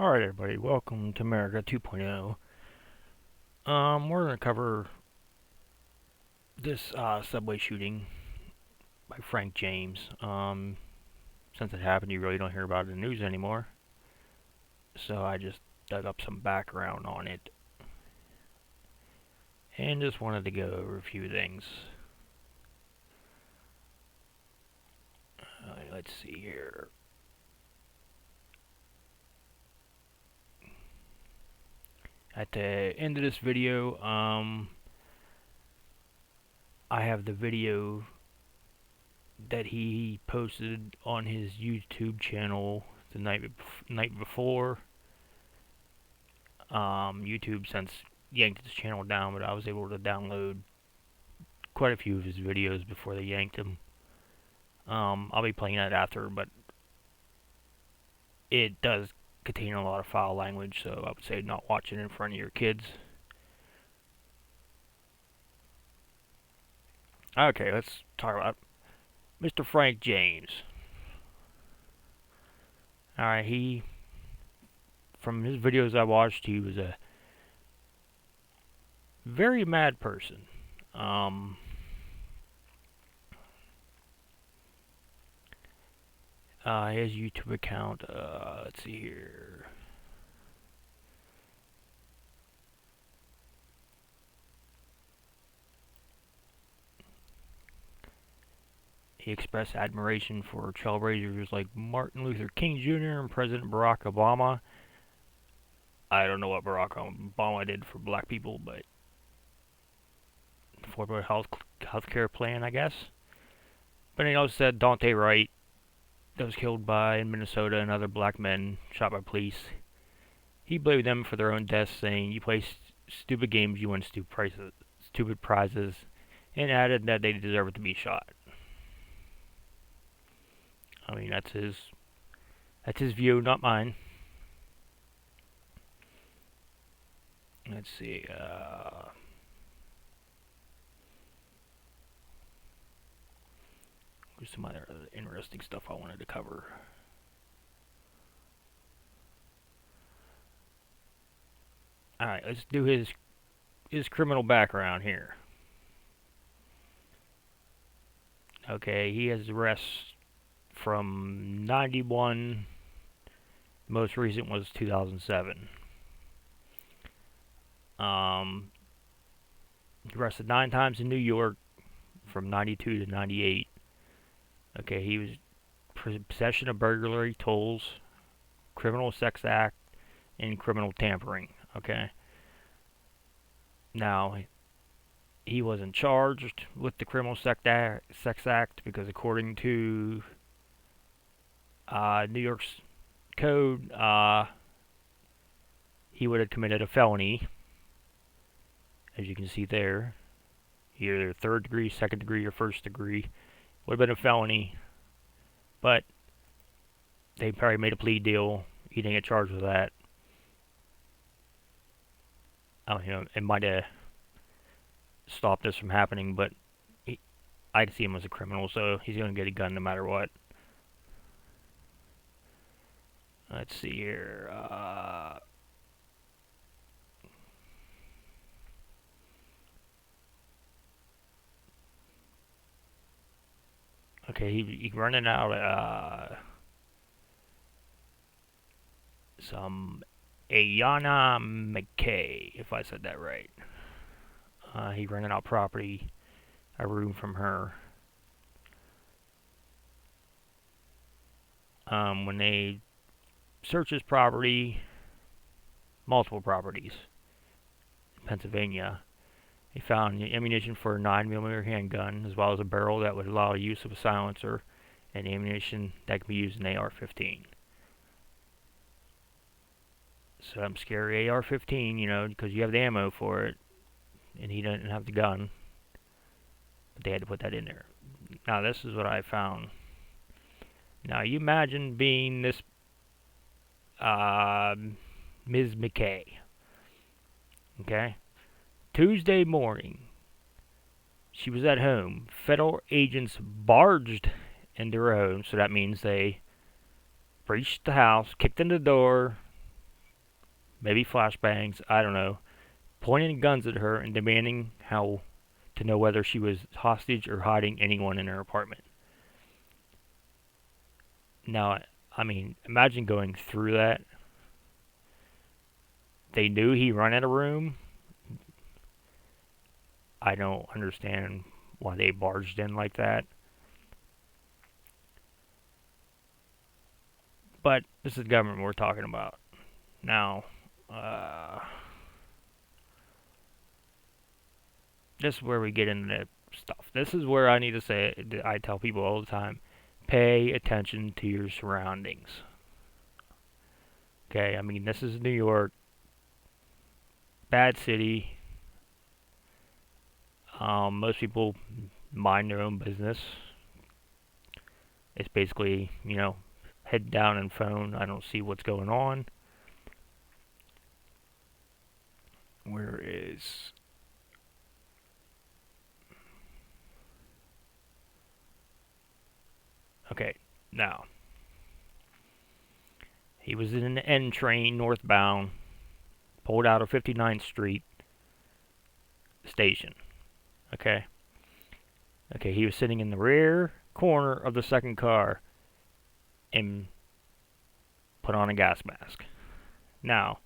Alright everybody, welcome to America 2.0. We're going to cover this subway shooting by Frank James. Since it happened, you really don't hear about it in the news anymore. So I just dug up some background on it. And just wanted to go over a few things. Let's see here. At the end of this video, I have the video that he posted on his YouTube channel the night before. YouTube since yanked his channel down, but I was able to download quite a few of his videos before they yanked him. I'll be playing that after, but it does contain a lot of foul language, so I would say not watch it in front of your kids. Okay, let's talk about Mr. Frank James. Alright, from his videos I watched, he was a very mad person. His YouTube account, let's see here. He expressed admiration for trailblazers like Martin Luther King Jr. and President Barack Obama. I don't know what Barack Obama did for black people, but affordable health care plan, I guess. But he also said Dante Wright, that was killed in Minnesota, and other black men shot by police. He blamed them for their own deaths, saying, "You play stupid games, you win stupid prizes," and added that they deserved to be shot. I mean, that's his view, not mine. Let's see. There's some other interesting stuff I wanted to cover. Alright, let's do his criminal background here. Okay, he has arrests from 91. The most recent was 2007. He arrested 9 times in New York from 92 to 98. Okay, he was possession of burglary, tolls, criminal sex act, and criminal tampering. Okay. Now, he wasn't charged with the criminal sex act because according to New York's code, he would have committed a felony, as you can see there. Either third degree, second degree, or first degree. Would have been a felony, but they probably made a plea deal. He didn't get charged with that. It might have stopped this from happening, but I see him as a criminal, so he's going to get a gun no matter what. Let's see here. Okay, he's running out some Ayana McKay, if I said that right. He rented out property, a room from her. When they searched his property, multiple properties in Pennsylvania, they found ammunition for a 9mm handgun, as well as a barrel that would allow use of a silencer, and ammunition that can be used in AR-15. Some scary AR-15, because you have the ammo for it, and he didn't have the gun. But they had to put that in there. Now, this is what I found. Now, you imagine being this Ms. McKay. Okay? Tuesday morning, she was at home. Federal agents barged into her home, so that means they breached the house, kicked in the door, maybe flashbangs, I don't know, pointing guns at her and demanding how to know whether she was hostage or hiding anyone in her apartment. Now, I mean, imagine going through that. They knew he rented a room. I don't understand why they barged in like that. But this is the government we're talking about. Now, uh, this is where we get into the stuff. This is where I need to say, I tell people all the time, pay attention to your surroundings. Okay, I mean, this is New York, bad city. Most people mind their own business. It's basically, head down and phone. I don't see what's going on. Where is... Okay, now. He was in an N train northbound, pulled out of 59th Street station. Okay? Okay, he was sitting in the rear corner of the second car and put on a gas mask. Now,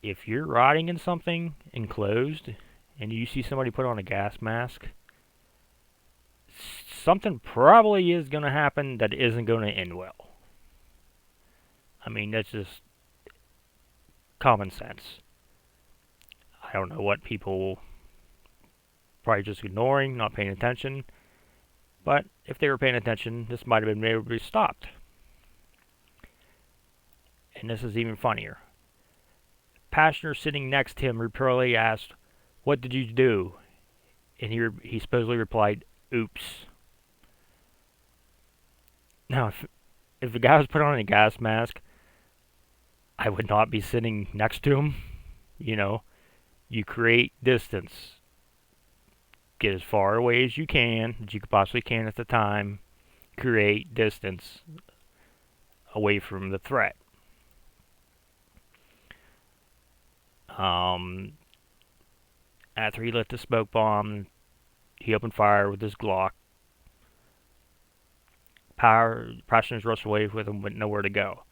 if you're riding in something enclosed and you see somebody put on a gas mask, something probably is going to happen that isn't going to end well. I mean, that's just common sense. I don't know what people probably just ignoring, not paying attention. But if they were paying attention, this might have been able to be stopped. And this is even funnier. Passenger sitting next to him reportedly asked, "What did you do?" And he supposedly replied, "Oops." Now, if the guy was put on a gas mask, I would not be sitting next to him. You create distance. Get as far away as you can, as you possibly can at the time. Create distance away from the threat. After he lit the smoke bomb, he opened fire with his Glock. Passengers rushed away with him with nowhere to go.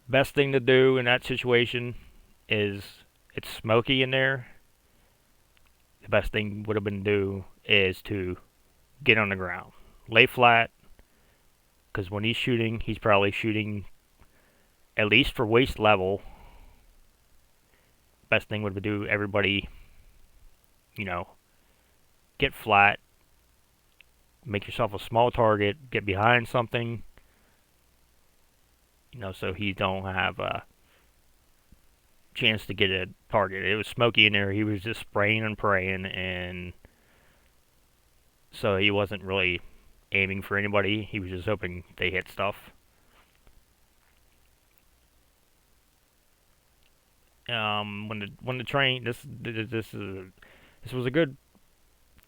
Best thing to do in that situation is, it's smoky in there. The best thing would have been to do is to get on the ground. Lay flat, because when he's shooting, he's probably shooting at least for waist level. Best thing would be to do everybody, get flat, make yourself a small target, get behind something, so he don't have a chance to get a target. It was smoky in there. He was just spraying and praying, and so he wasn't really aiming for anybody. He was just hoping they hit stuff. When the train, this was a good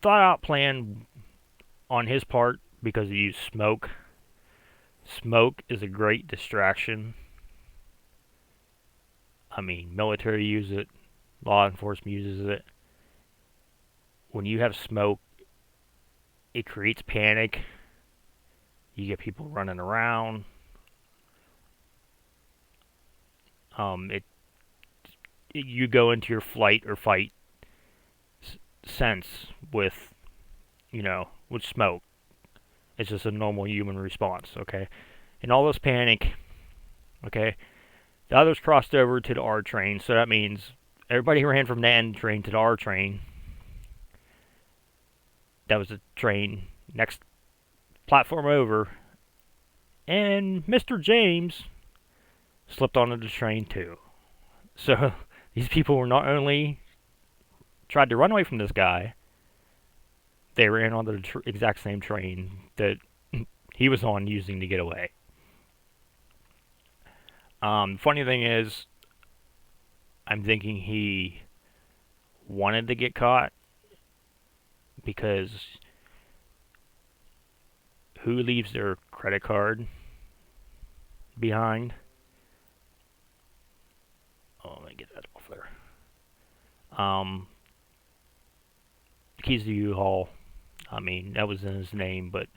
thought out plan on his part, because he used smoke. Smoke is a great distraction. I mean, military use it, law enforcement uses it. When you have smoke, it creates panic. You get people running around. You go into your flight or fight sense with, with smoke. It's just a normal human response, okay? And all this panic, okay? The others crossed over to the R train, so that means everybody ran from the N train to the R train. That was the train next platform over. And Mr. James slipped onto the train too. So these people were not only tried to run away from this guy, they ran onto the exact same train that he was on using to get away. Funny thing is, I'm thinking he wanted to get caught, because who leaves their credit card behind? Keys to U-Haul. I mean, that was in his name, but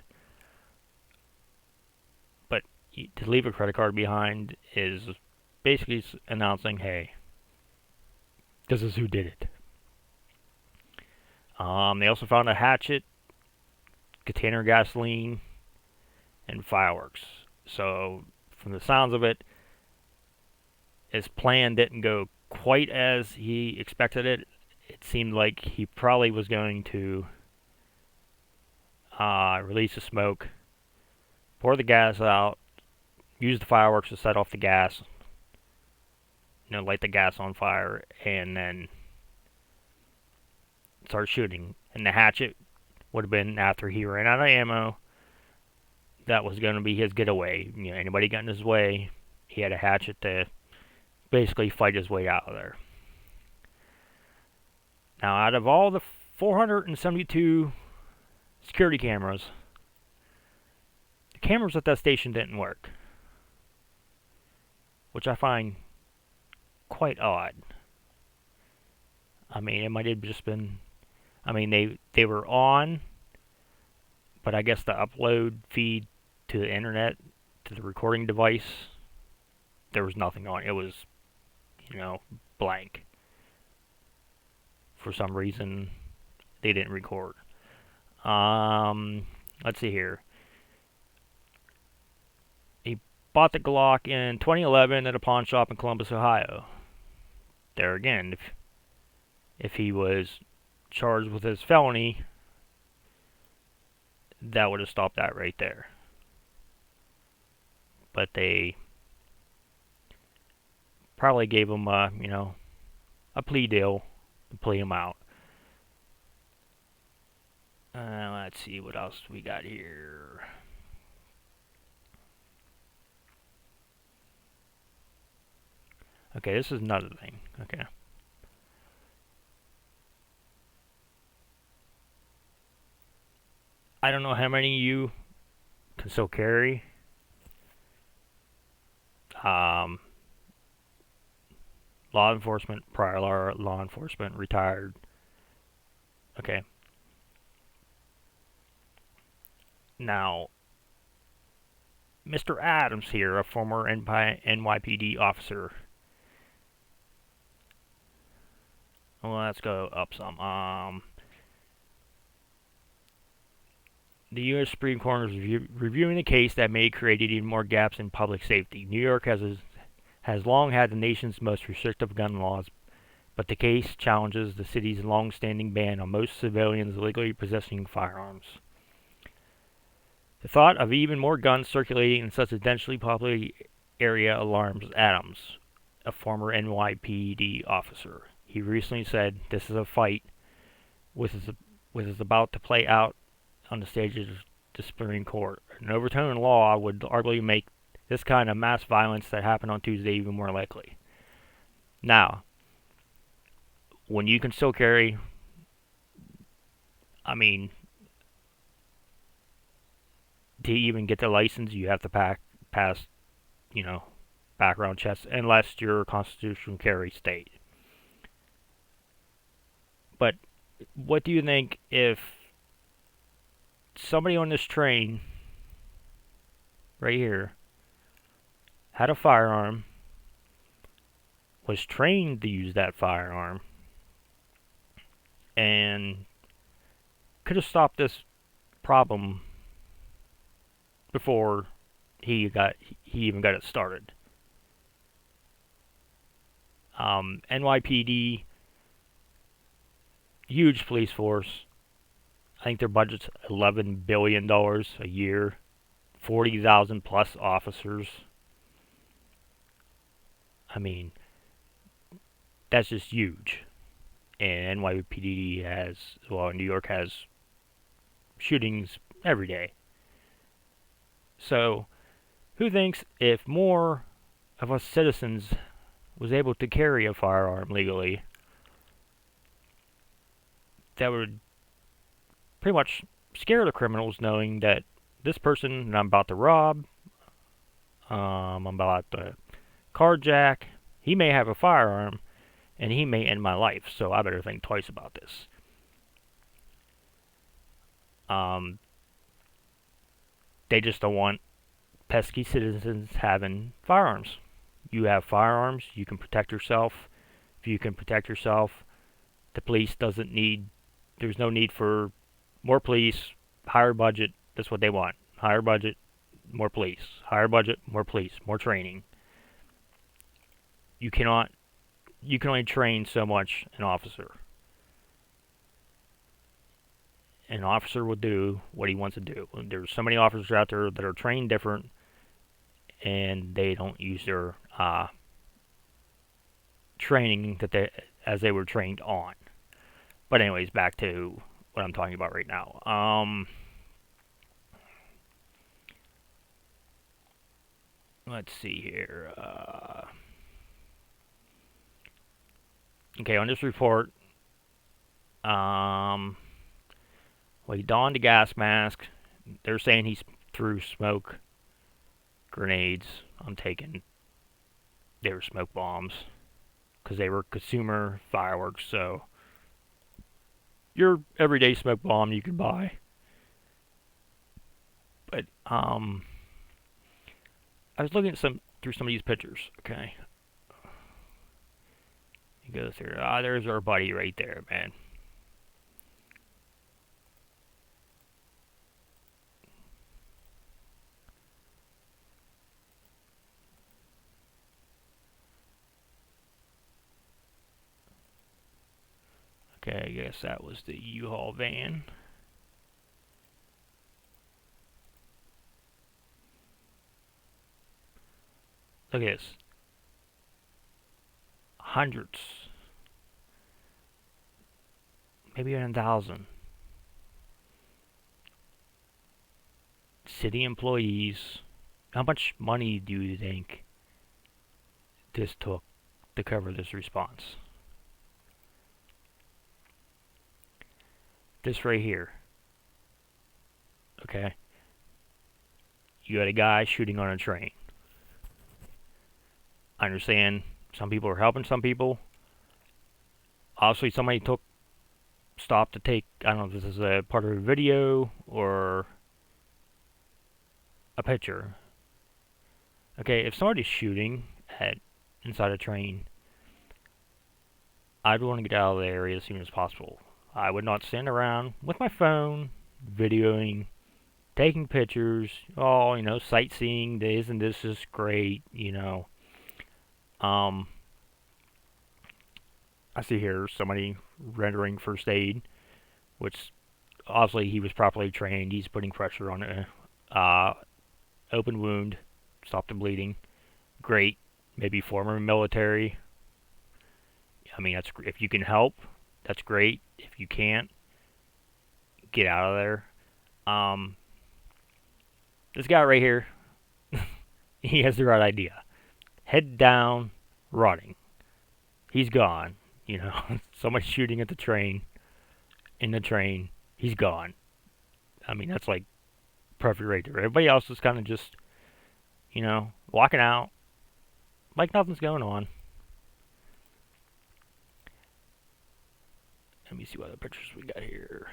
to leave a credit card behind is basically announcing, hey, this is who did it. They also found a hatchet, container of gasoline, and fireworks. So, from the sounds of it, his plan didn't go quite as he expected it. It seemed like he probably was going to release the smoke, pour the gas out, use the fireworks to set off the gas, light the gas on fire, and then start shooting. And the hatchet would have been after he ran out of ammo. That was going to be his getaway. Anybody got in his way, he had a hatchet to basically fight his way out of there. Now, out of all the 472 security cameras, the cameras at that station didn't work, which I find quite odd. I mean, it might have just been, they were on, but I guess the upload feed to the internet, to the recording device, there was nothing on. It was, blank. For some reason, they didn't record. Let's see here. He bought the Glock in 2011 at a pawn shop in Columbus, Ohio. There again, if he was charged with his felony, that would have stopped that right there. But they probably gave him a plea deal to plea him out. Let's see what else we got here. Okay, this is another thing. Okay. I don't know how many of you can still carry. Law enforcement, prior law enforcement, retired. Okay. Now, Mr. Adams here, a former NYPD officer. Well, let's go up some. The U.S. Supreme Court is reviewing a case that may create even more gaps in public safety. New York has long had the nation's most restrictive gun laws, but the case challenges the city's long-standing ban on most civilians legally possessing firearms. The thought of even more guns circulating in such a densely populated area alarms Adams, a former NYPD officer. He recently said, "This is a fight which is about to play out on the stage of the Supreme Court. An overturning law would arguably make this kind of mass violence that happened on Tuesday even more likely." Now, when you can still carry, to even get the license, you have to pass, background checks, unless you're a constitutional carry state. But what do you think if somebody on this train, right here, had a firearm, was trained to use that firearm, and could have stopped this problem before he even got it started? NYPD, huge police force. I think their budget's $11 billion a year, 40,000 plus officers. That's just huge. And NYPD New York has shootings every day. So, who thinks if more of us citizens was able to carry a firearm legally, that would pretty much scare the criminals, knowing that this person that I'm about to rob, I'm about to carjack, he may have a firearm, and he may end my life, so I better think twice about this. They just don't want pesky citizens having firearms. You have firearms, you can protect yourself. If you can protect yourself, the police doesn't need, there's no need for more police, higher budget. That's what they want. Higher budget, more police. Higher budget, more police, more training. You can only train so much an officer. An officer will do what he wants to do. There's so many officers out there that are trained different, and they don't use their training as they were trained on. But anyways, back to what I'm talking about right now. Let's see here. Okay, on this report, well, he donned a gas mask. They're saying he threw smoke grenades. I'm taking they were smoke bombs because they were consumer fireworks. So your everyday smoke bomb you could buy. But I was looking at through some of these pictures. Okay, he goes here. There's our buddy right there, man. Okay, I guess that was the U-Haul van. Look at this. Hundreds. Maybe even 1,000. City employees. How much money do you think this took to cover this response? This right here. Okay. You got a guy shooting on a train. I understand some people are helping some people. Obviously, somebody stopped to take, I don't know if this is a part of a video or a picture. Okay, if somebody's shooting inside a train, I'd want to get out of the area as soon as possible. I would not stand around with my phone, videoing, taking pictures, sightseeing, isn't this just great, I see here somebody rendering first aid, which obviously he was properly trained. He's putting pressure on an open wound, stop the bleeding. Great. Maybe former military. I mean, that's if you can help, that's great. If you can't, get out of there. This guy right here, he has the right idea. Head down, running. He's gone. Somebody shooting at the train. In the train, he's gone. I mean, that's like perfect right there. Everybody else is kind of just, walking out like nothing's going on. Let me see what other pictures we got here.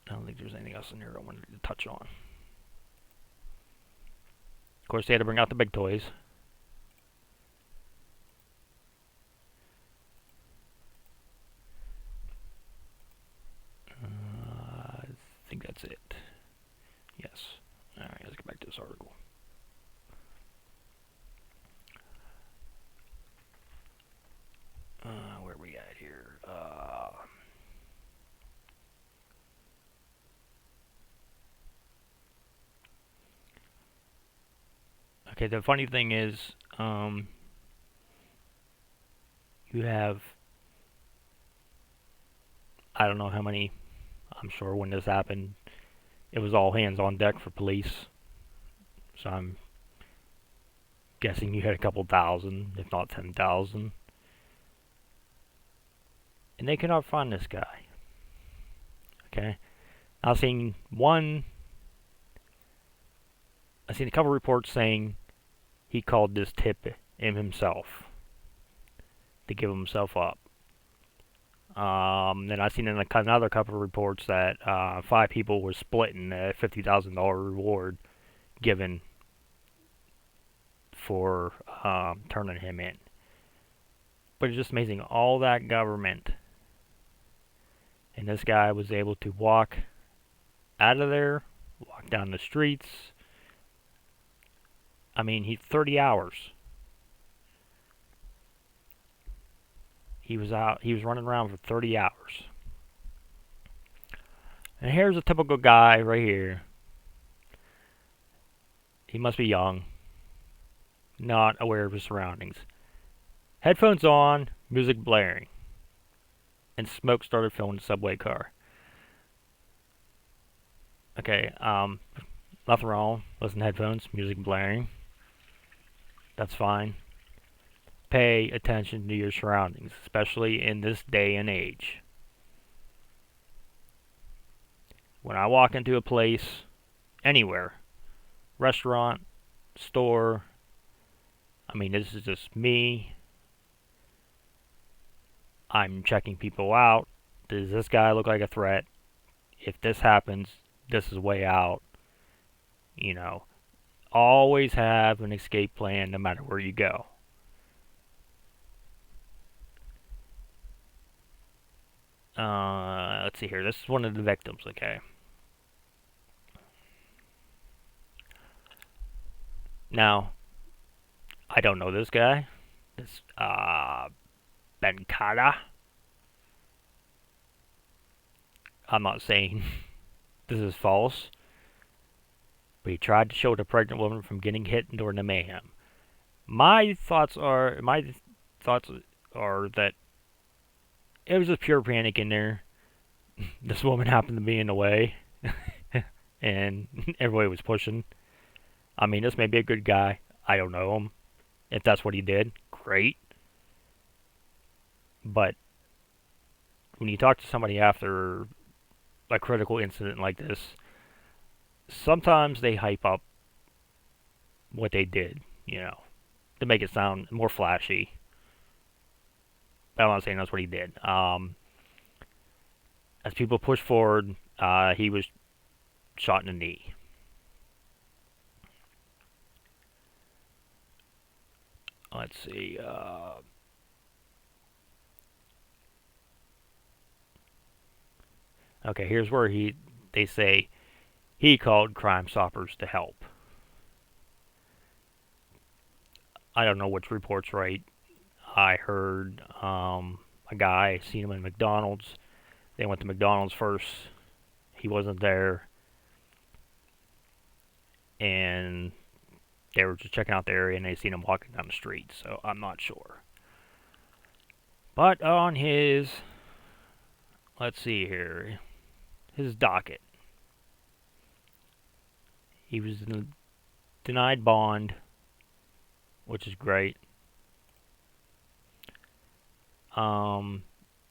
I don't think there's anything else in here I wanted to touch on. Of course, they had to bring out the big toys. I think that's it. Yes. Alright, let's get back to this article. Where are we at here? Okay, the funny thing is, you have, I don't know how many, I'm sure when this happened, it was all hands on deck for police. So I'm guessing you had a couple thousand, if not 10,000. And they could not find this guy. Okay? I've seen a couple reports saying he called this tip in himself to give himself up. Then I seen in another couple of reports that 5 people were splitting a $50,000 reward given for turning him in. But it's just amazing, all that government, and this guy was able to walk out of there, walk down the streets. I mean, 30 hours. He was running around for 30 hours. And here's a typical guy right here. He must be young, not aware of his surroundings. Headphones on, music blaring, and smoke started filling the subway car. Okay, nothing wrong. Listen to headphones, music blaring. That's fine. Pay attention to your surroundings, especially in this day and age. When I walk into a place, anywhere, restaurant, store, I mean, this is just me. I'm checking people out. Does this guy look like a threat? If this happens, this is way out. You know, always have an escape plan no matter where you go. Let's see here. This is one of the victims, okay? Now, I don't know this guy. This, Benkada. I'm not saying this is false, but he tried to shield a pregnant woman from getting hit during the mayhem. My thoughts are that it was just pure panic in there. This woman happened to be in the way, and everybody was pushing. I mean, this may be a good guy. I don't know him. If that's what he did, great. But when you talk to somebody after a critical incident like this, sometimes they hype up what they did, to make it sound more flashy. I'm not saying that's what he did. As people pushed forward, he was shot in the knee. Let's see. Okay, here's where they say he called Crime Stoppers to help. I don't know which report's right. I heard a guy seen him in McDonald's. They went to McDonald's first. He wasn't there, and they were just checking out the area, and they seen him walking down the street. So I'm not sure. But on his, let's see here, his docket, he was denied bond, which is great.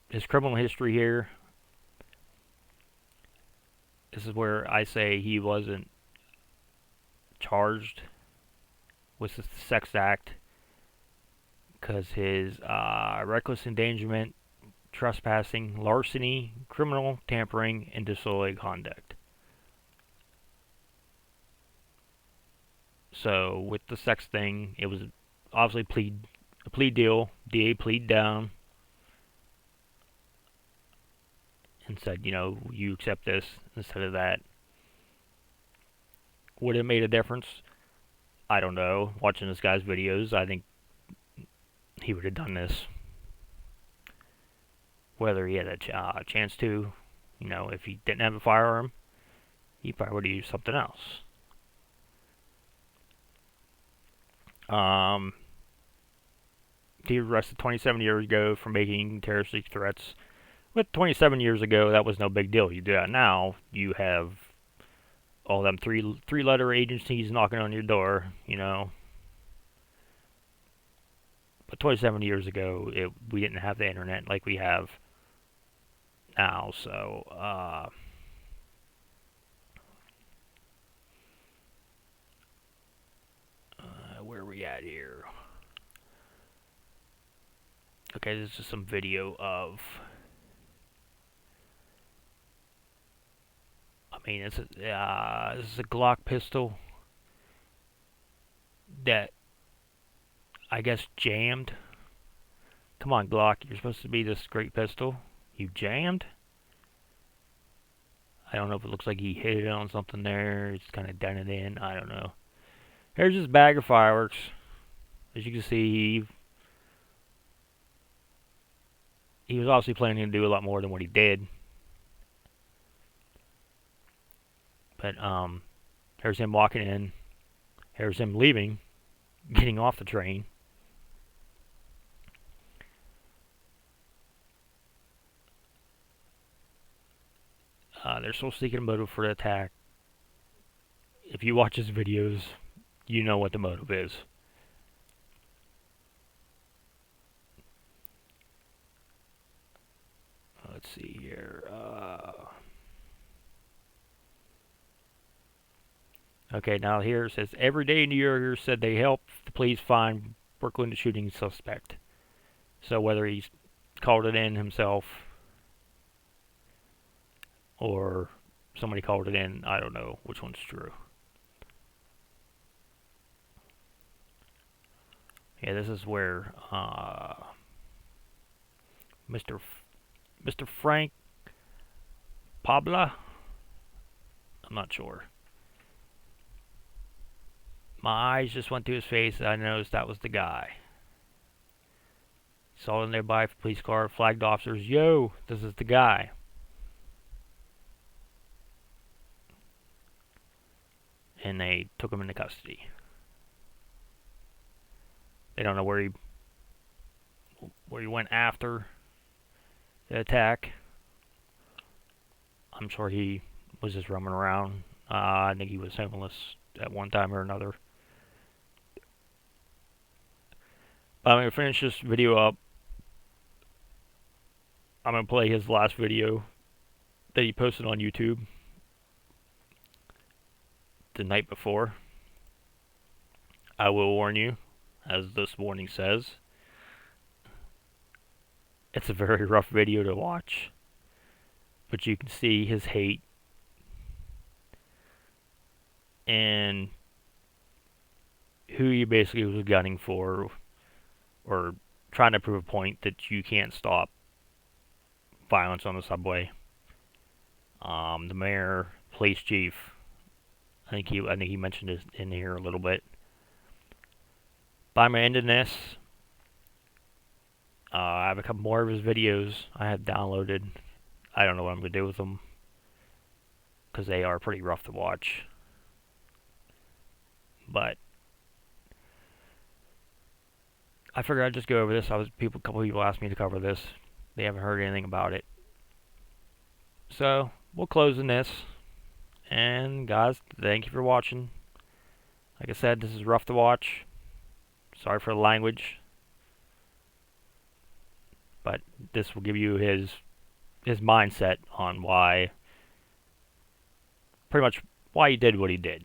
His criminal history here. This is where I say he wasn't charged with the sex act because his reckless endangerment, trespassing, larceny, criminal tampering, and disorderly conduct. So with the sex thing, it was obviously a plea deal. DA plead down and said, you accept this instead of that. Would it have made a difference? I don't know. Watching this guy's videos, I think he would have done this. Whether he had a chance to, if he didn't have a firearm, he probably would have used something else. He was arrested 27 years ago for making terroristic threats. But 27 years ago, that was no big deal. You do that now, you have all them three-letter agencies knocking on your door, But 27 years ago, we didn't have the internet like we have now, so where are we at here? Okay, this is some video of. I mean, this is a Glock pistol that I guess jammed. Come on, Glock, you're supposed to be this great pistol. You jammed? I don't know if it looks like he hit it on something there. It's kind of dented in. I don't know. Here's his bag of fireworks. As you can see, he was obviously planning to do a lot more than what he did. But here's him walking in. Here's him leaving, getting off the train. They're still seeking a motive for the attack. If you watch his videos, you know what the motive is. Let's see here. Okay, now here it says, everyday New Yorkers said they helped the police find Brooklyn shooting suspect. So whether he's called it in himself or somebody called it in, I don't know which one's true. Yeah, this is where Mr. Frank Pabla, I'm not sure. My eyes just went to his face and I noticed that was the guy. Saw him nearby police car, flagged officers, yo, this is the guy. And they took him into custody. They don't know where he went after the attack. I'm sure he was just roaming around. I think he was homeless at one time or another. I'm going to finish this video up. I'm going to play his last video that he posted on YouTube the night before. I will warn you, as this warning says, it's a very rough video to watch. But you can see his hate and who he basically was gunning for, or trying to prove a point that you can't stop violence on the subway. The mayor, police chief, I think he mentioned it in here a little bit. But I'm ending this. I have a couple more of his videos I have downloaded. I don't know what I'm going to do with them, because they are pretty rough to watch. But I figured I'd just go over this. A couple people asked me to cover this. They haven't heard anything about it. So, we'll close in this. And guys, thank you for watching. Like I said, this is rough to watch. Sorry for the language. But this will give you his mindset on pretty much why he did what he did.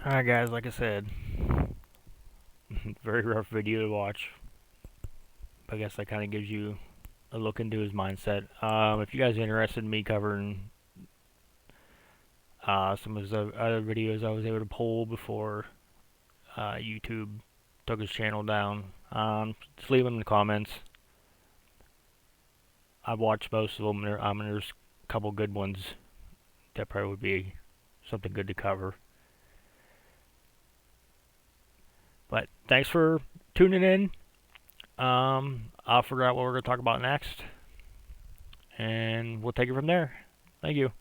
Alright guys, like I said, very rough video to watch. But I guess that kind of gives you a look into his mindset. If you guys are interested in me covering some of his other videos I was able to pull before YouTube took his channel down, just leave them in the comments. I've watched most of them. There's a couple good ones that probably would be something good to cover. But thanks for tuning in. I'll figure out what we're going to talk about next, and we'll take it from there. Thank you.